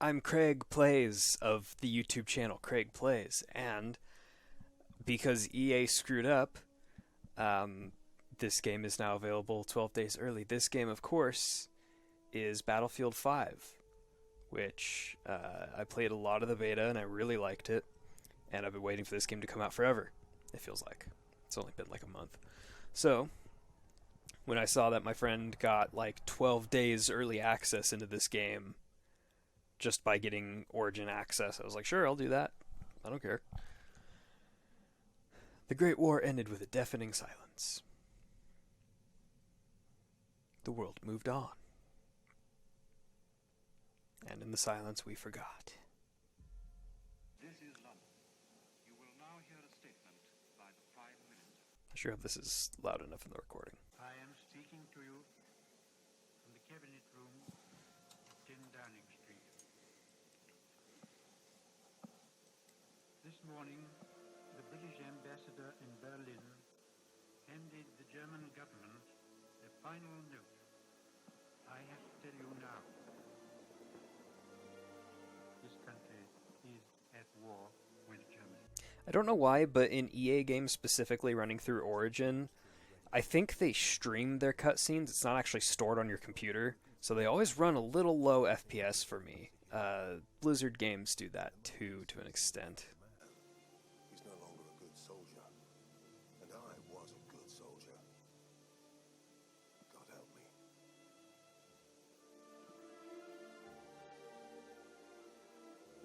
I'm Craig Plays of the YouTube channel Craig Plays, and because EA screwed up, this game is now available 12 days early. This game, of course, is Battlefield 5, which I played a lot of the beta and I really liked it, and I've been waiting for this game to come out forever, it feels like. It's only been like a month. So, when I saw that my friend got like 12 days early access into this game just by getting Origin access, I was like, sure, I'll do that. I don't care. The Great War ended with a deafening silence. The world moved on. And in the silence we forgot. This is London. You will now hear a statement by the Prime Minister. I sure hope this is loud enough in the recording. I am speaking to you from the Cabinet Room, 10 Downing Street. This morning, the British ambassador in Berlin handed the German government a final note. I have to tell you now, this country is at war with Germany. I don't know why, but in EA games specifically running through Origin, I think they stream their cutscenes. It's not actually stored on your computer, so they always run a little low FPS for me. Blizzard games do that too, to an extent. He's no longer a good soldier. And I was a good soldier. God help me.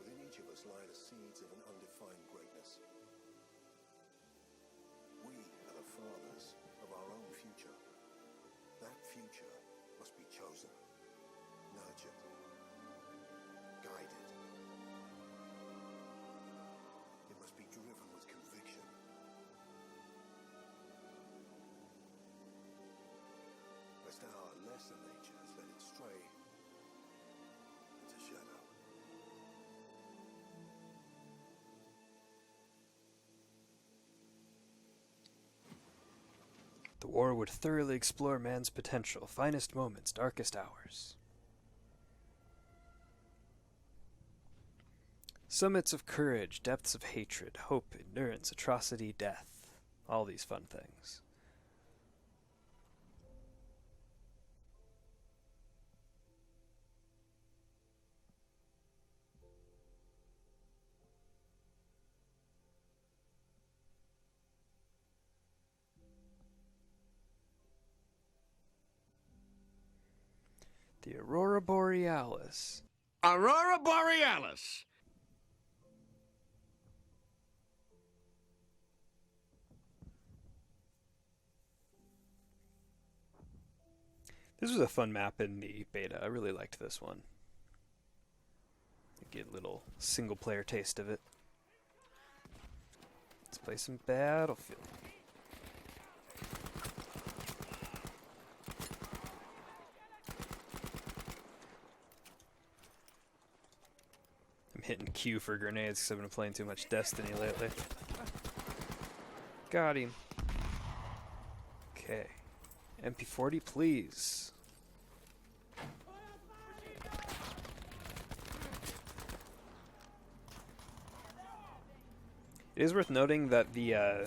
Within each of us lie the seeds of an undefined greatness. We are the fathers of our own future. That future must be chosen, nurtured, guided. It must be driven with conviction. Lest our lesser natures let it stray into shadow. The war would thoroughly explore man's potential, finest moments, darkest hours. Summits of courage, depths of hatred, hope, endurance, atrocity, death. All these fun things. The Aurora Borealis. Aurora Borealis! This was a fun map in the beta. I really liked this one. You get a little single-player taste of it. Let's play some Battlefield. I'm hitting Q for grenades because I've been playing too much Destiny lately. Got him. Okay. MP40, please. It is worth noting that the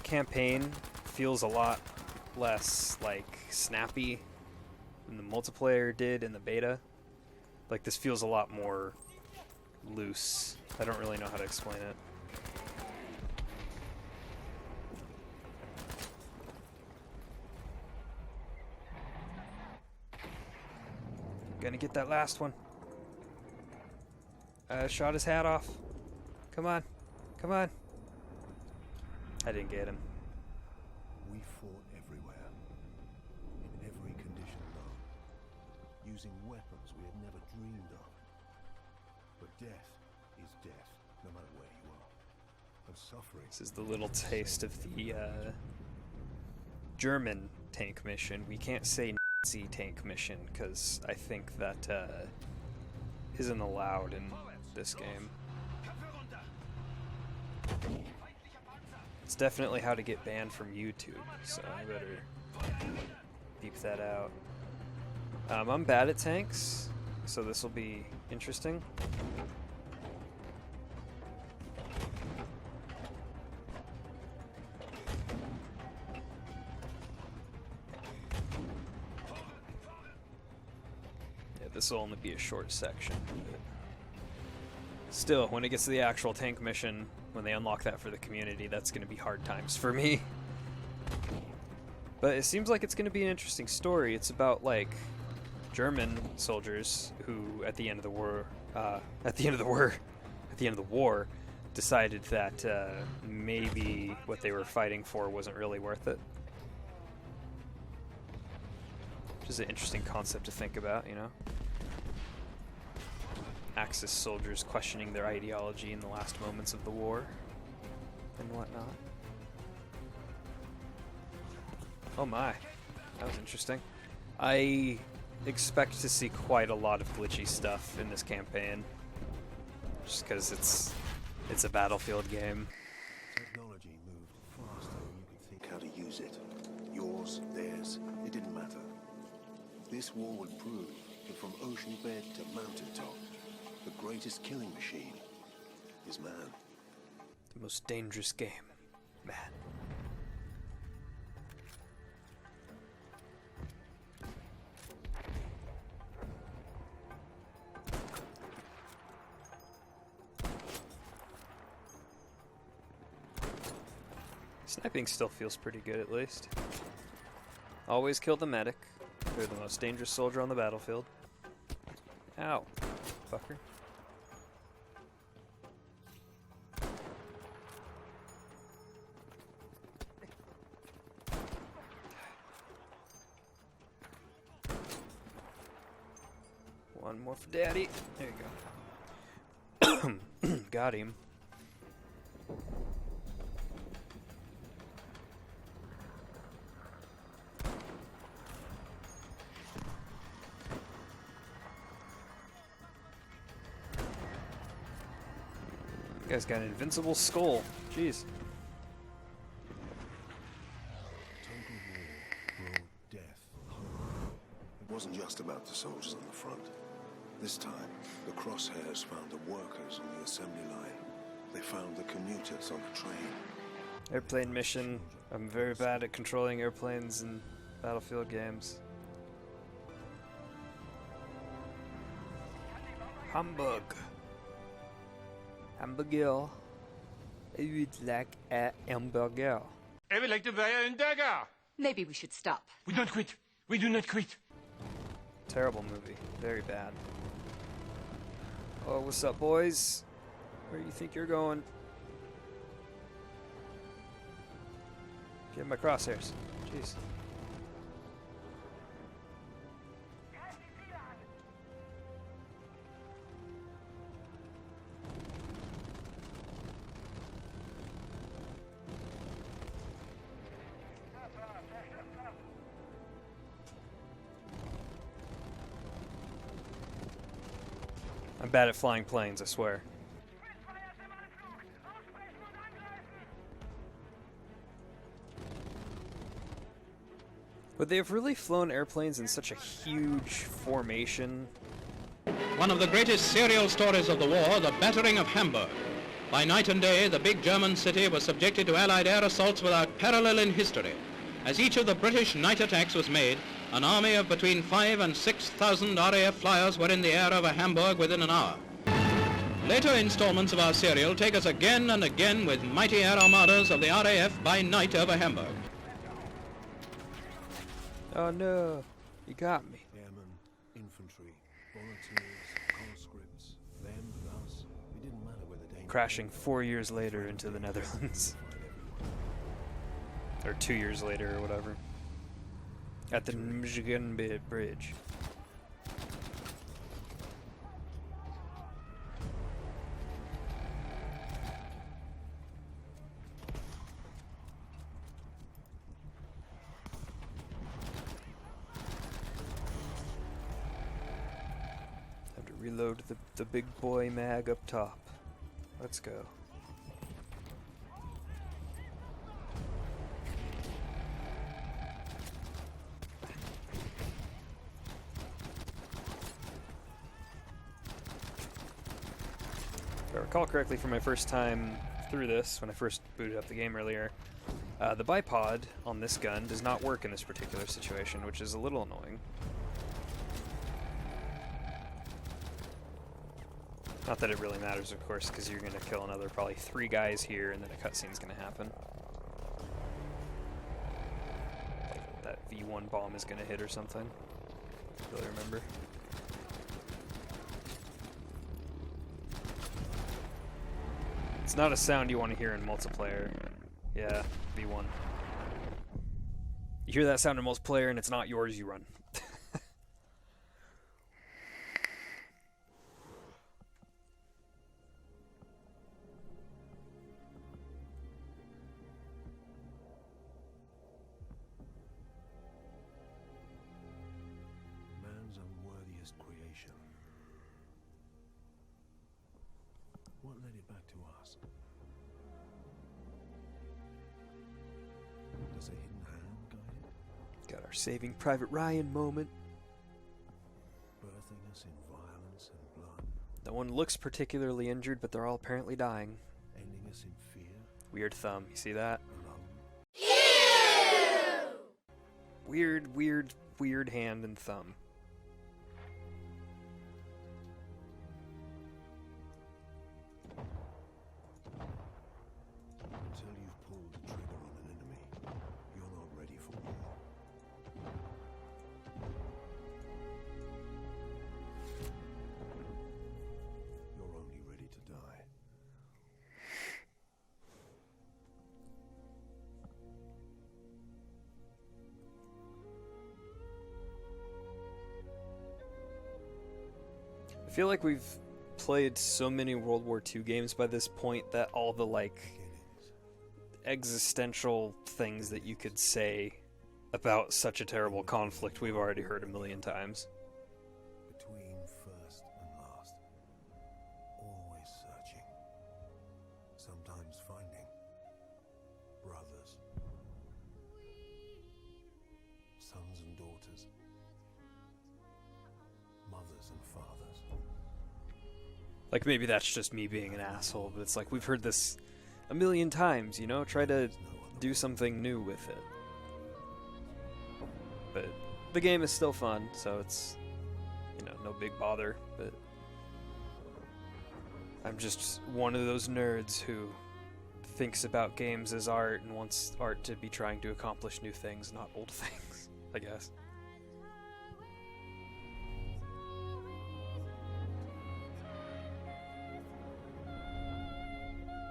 campaign feels a lot less like snappy than the multiplayer did in the beta. Like, this feels a lot more loose. I don't really know how to explain it. Gonna get that last one. Shot his hat off. Come on. Come on. I didn't get him. We fought everywhere, in every condition known, using weapons we had never dreamed of. But death is death, no matter where you are. And suffering. This is the little taste of the German tank mission. We can't say Nazi tank mission because I think that isn't allowed in this game. It's definitely how to get banned from YouTube, so I better beep that out. I'm bad at tanks, so this will be interesting. Yeah, this will only be a short section. But still, when it gets to the actual tank mission, when they unlock that for the community, that's going to be hard times for me. But it seems like it's going to be an interesting story. It's about, like, German soldiers who, at the end of the war, decided that maybe what they were fighting for wasn't really worth it. Which is an interesting concept to think about, you know? Axis soldiers questioning their ideology in the last moments of the war and whatnot. Oh my, that was interesting. I expect to see quite a lot of glitchy stuff in this campaign, just because it's a Battlefield game. Technology moved faster than you could think how to use it. Yours, theirs, it didn't matter. This war would prove that from ocean bed to mountaintop, the greatest killing machine is man. The most dangerous game, man. Sniping still feels pretty good, at least. Always kill the medic. They're the most dangerous soldier on the battlefield. Ow, fucker. One more for daddy. There you go. Got him. You guys got an invincible skull. Jeez. Total war brought death. It wasn't just about the soldiers on the front. This time, the crosshairs found the workers on the assembly line. They found the commuters on the train. Airplane mission. I'm very bad at controlling airplanes in Battlefield games. Hamburg. Hamburger. I would like a hamburger. I would like to buy a dagger. Maybe we should stop. We don't quit. We do not quit. Terrible movie. Very bad. Oh, what's up, boys? Where do you think you're going? Get my crosshairs. Jeez. I'm bad at flying planes, I swear. Would they have really flown airplanes in such a huge formation? One of the greatest serial stories of the war, the battering of Hamburg. By night and day, the big German city was subjected to Allied air assaults without parallel in history. As each of the British night attacks was made, an army of between 5,000 and 6,000 RAF flyers were in the air over Hamburg within an hour. Later installments of our serial take us again and again with mighty air armadas of the RAF by night over Hamburg. Oh no, you got me. Airmen, infantry, volunteers, conscripts, them and us. It didn't matter where the danger Crashing 4 years later into the Netherlands. Or 2 years later, or whatever. At the Michigan Bridge. Have to reload the big boy mag up top. Let's go. I recall correctly from my first time through this, when I first booted up the game earlier, the bipod on this gun does not work in this particular situation, which is a little annoying. Not that it really matters, of course, because you're going to kill another probably 3 guys here, and then a cutscene's going to happen. That V1 bomb is going to hit or something. I really remember. It's not a sound you want to hear in multiplayer. Yeah, V1. You hear that sound in multiplayer and it's not yours, you run. Man's unworthiest creation. What led it back to us? Does a hidden hand guide it? Got our Saving Private Ryan moment. Birthing us in violence and blood, No one looks particularly injured, but they're all apparently dying. ending us in fear, Weird thumb, you see that? alone. Weird, weird, weird hand and thumb. Until you've pulled the trigger on an enemy, you're not ready for war. You're only ready to die. I feel like we've played so many World War II games by this point that all the, like, Beginnings. existential things that you could say about such a terrible conflict we've already heard a million times. Between first and last. Always searching. Sometimes finding. Brothers. Sons and daughters. Mothers and fathers. Like, maybe that's just me being an asshole, but it's like, we've heard this a million times, you know? Try to do something new with it. But the game is still fun, so it's, you know, no big bother, but I'm just one of those nerds who thinks about games as art and wants art to be trying to accomplish new things, not old things, I guess.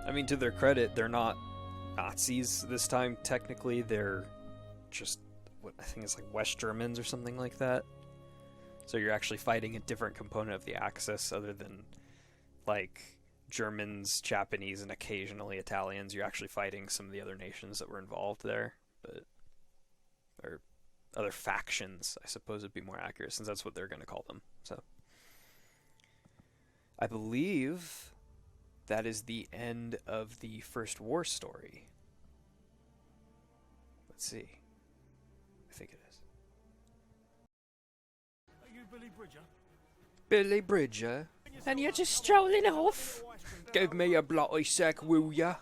I mean, to their credit, they're not Nazis this time, technically. They're just, what I think is like West Germans or something like that. So you're actually fighting a different component of the Axis other than, like, Germans, Japanese, and occasionally Italians. You're actually fighting some of the other nations that were involved there. But, or other factions, I suppose would be more accurate, since that's what they're going to call them. So, I believe that is the end of the First War story. Let's see. I think it is. Are you Billy Bridger? Billy Bridger. And you're just strolling off? Give me a bloody sec, will ya?